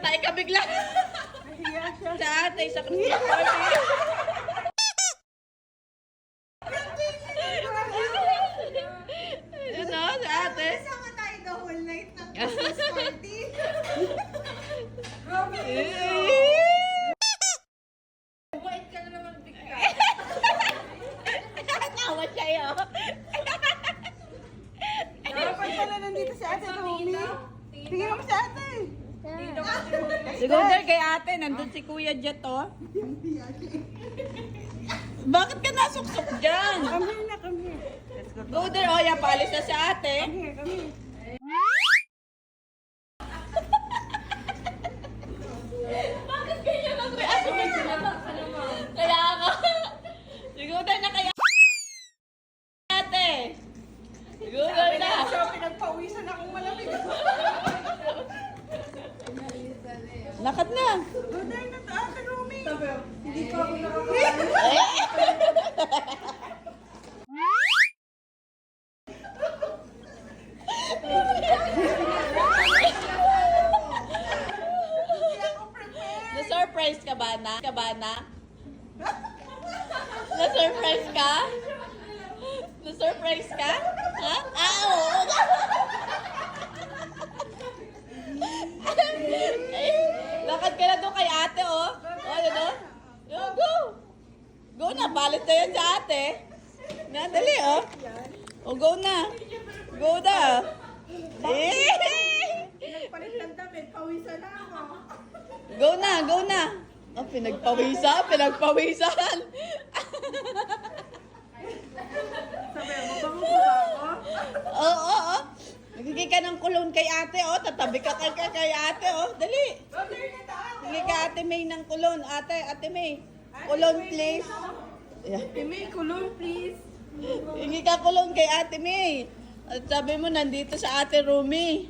Namatay ka bigla. Nahiya siya. Sa ate, sa Christmas party. Yun o, sa ate. Kasama tayo the whole night ng Christmas party. Wait ka na naman bigla. Tawa siya yun. Dapat pala nandito si ate Romy. Tingin mo si ate. Siguro kay ate, nandun si Kuya Jet oh. Bakit ka nasuksok dyan? Come here na, come here. Let's go. Go there, oh, yan, paalis na si ate. Come here, come here. Bakit ganyan ang reaction? Kaya ako. Siguro na kaya ate. Siguro na. So, pinagpawisan akong malamig. Lakad na. Goday na to, ate Romy. Hindi pa ako nakakain. Na-surprise ka ba na? Na-surprise ka? Na-surprise ka? Ha? Ah, oo. Lakad ka na doon kay ate, oh. Oh, ano doon? Go. Go na, balit na yan sa ate. Dali, oh. Oh, go na. Go na. Palit ng damit, pawisan na ako. Go na. Oh, pinagpawisan. Sabi, mabango ko ba ako? Oo. Nagiging ka ng kulon kay ate, oh. Tatabi ka kay ate, oh. Dali. Goday na to, ate. Hindi ka ate May ng kulon. Ate May. Kulon, please. Yeah. Ate May, kulong please. Hingi ka kulon kay ate May. At sabi mo, nandito sa ate Romy.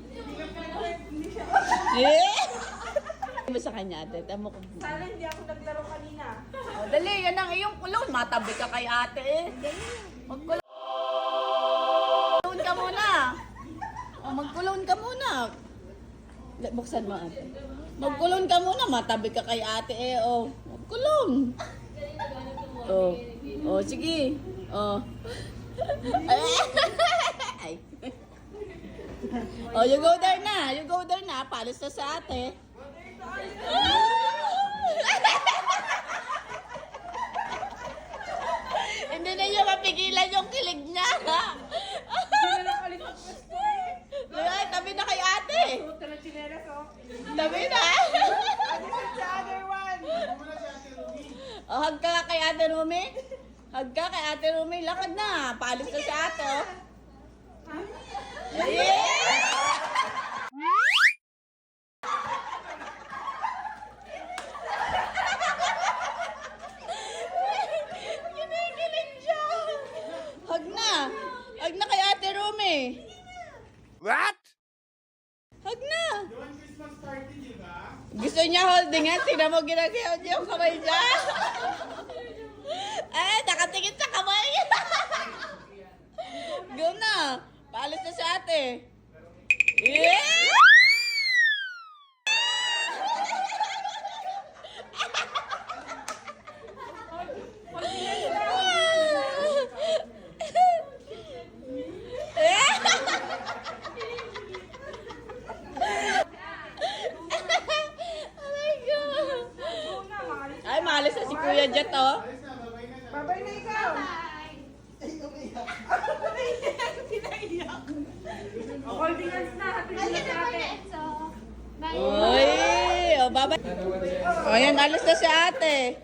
Hindi siya. Mo sa kanya, ate. Tamo ko. Sana hindi ako naglaro kanina. Oh, dali, yan ang iyong kulon. Matabi ka kay ate, eh. Magkulon ka muna. Oh, magkulon ka muna. Buksan mo, ate. Magkulon ka muna. Matabi ka kay ate, eh. Oh, magkulon. Oh, sige. Oh. Ay. Oh, you go there na. Palis na sa ate. Hindi na niya mapigilan yung kilig niya. Hindi na nakalit ang pwesto eh. Ay, tabi na kay ate. Suot ka ng tsinelas, oh. Tabi na. This is the other one. Oh, hug ka kay ate Rumi. Lakad na. Paalis na sa ate. Oh. Kinikilig siya. Hug na kay ate Rumi. What? Hug na. Gusto niya holding hands. Tingnan mo ginagawa niya yung kamay niya. Nakatingin sa kamay. Go na. Paalis na sa ate. Yeah! Ay, maalis na si Kuya Jet, oh. Babay na ikaw. Pinaiyak. Holding hands na. Happy na sa ate. Uy! O, babay. O, yan, alis na si ate.